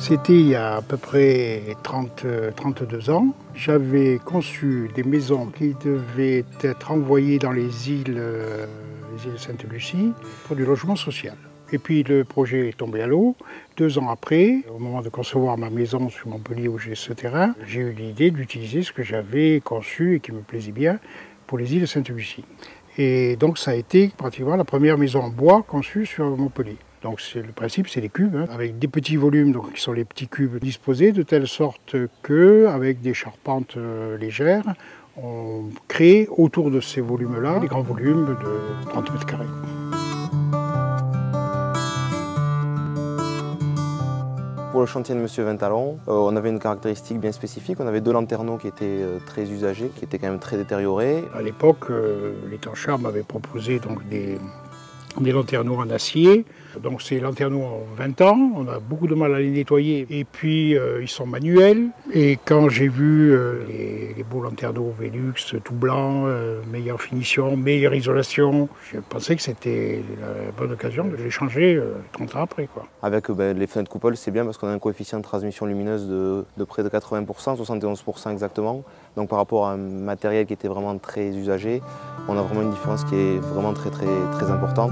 C'était il y a à peu près 32 ans. J'avais conçu des maisons qui devaient être envoyées dans les îles Sainte-Lucie pour du logement social. Et puis le projet est tombé à l'eau. 2 ans après, au moment de concevoir ma maison sur Montpellier où j'ai ce terrain, j'ai eu l'idée d'utiliser ce que j'avais conçu et qui me plaisait bien pour les îles Sainte-Lucie. Et donc ça a été pratiquement la première maison en bois conçue sur Montpellier. Donc le principe, c'est des cubes, avec des petits volumes, donc, qui sont les petits cubes disposés de telle sorte que, avec des charpentes légères, on crée autour de ces volumes-là des grands volumes de 30 mètres carrés. Pour le chantier de M. Vintalon, on avait une caractéristique bien spécifique. On avait 2 lanterneaux qui étaient très usagés, qui étaient quand même très détériorés. À l'époque, l'étancheur m'avait proposé donc des lanterneaux en acier. Donc ces lanterneaux ont 20 ans, on a beaucoup de mal à les nettoyer et puis ils sont manuels. Et quand j'ai vu les beaux lanterneaux Velux tout blancs, meilleure finition, meilleure isolation, je pensais que c'était la bonne occasion de les changer 30 ans après, quoi. Avec les fenêtres coupoles, c'est bien parce qu'on a un coefficient de transmission lumineuse de près de 80%, 71% exactement. Donc par rapport à un matériel qui était vraiment très usagé, on a vraiment une différence qui est vraiment très importante.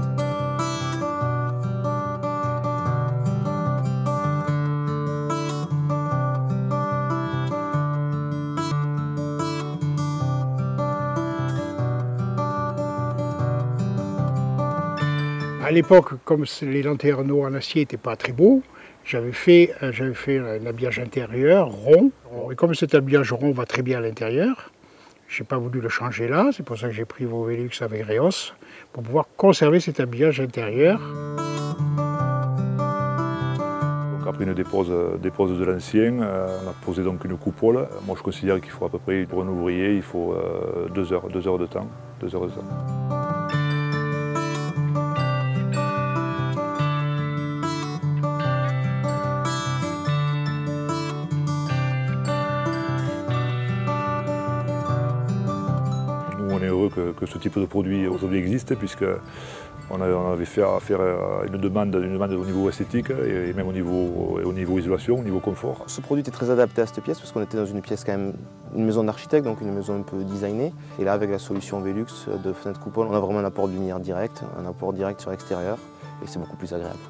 À l'époque, comme les lanterneaux en acier n'étaient pas très beaux, j'avais fait un habillage intérieur rond. Et comme cet habillage rond va très bien à l'intérieur, je n'ai pas voulu le changer là, c'est pour ça que j'ai pris vos Velux avec Réos, pour pouvoir conserver cet habillage intérieur. Donc après une dépose de l'ancien, on a posé donc une coupole. Moi je considère qu'il faut à peu près, pour un ouvrier, il faut 2 heures de temps. 2 heures de temps. On est heureux que ce type de produit aujourd'hui existe, puisqu'on avait fait une demande au niveau esthétique et même au niveau isolation, au niveau confort. Ce produit était très adapté à cette pièce parce qu'on était dans une pièce quand même, une maison d'architecte, donc une maison un peu designée. Et là, avec la solution Velux de fenêtre coupole, on a vraiment un apport de lumière direct, un apport direct sur l'extérieur et c'est beaucoup plus agréable.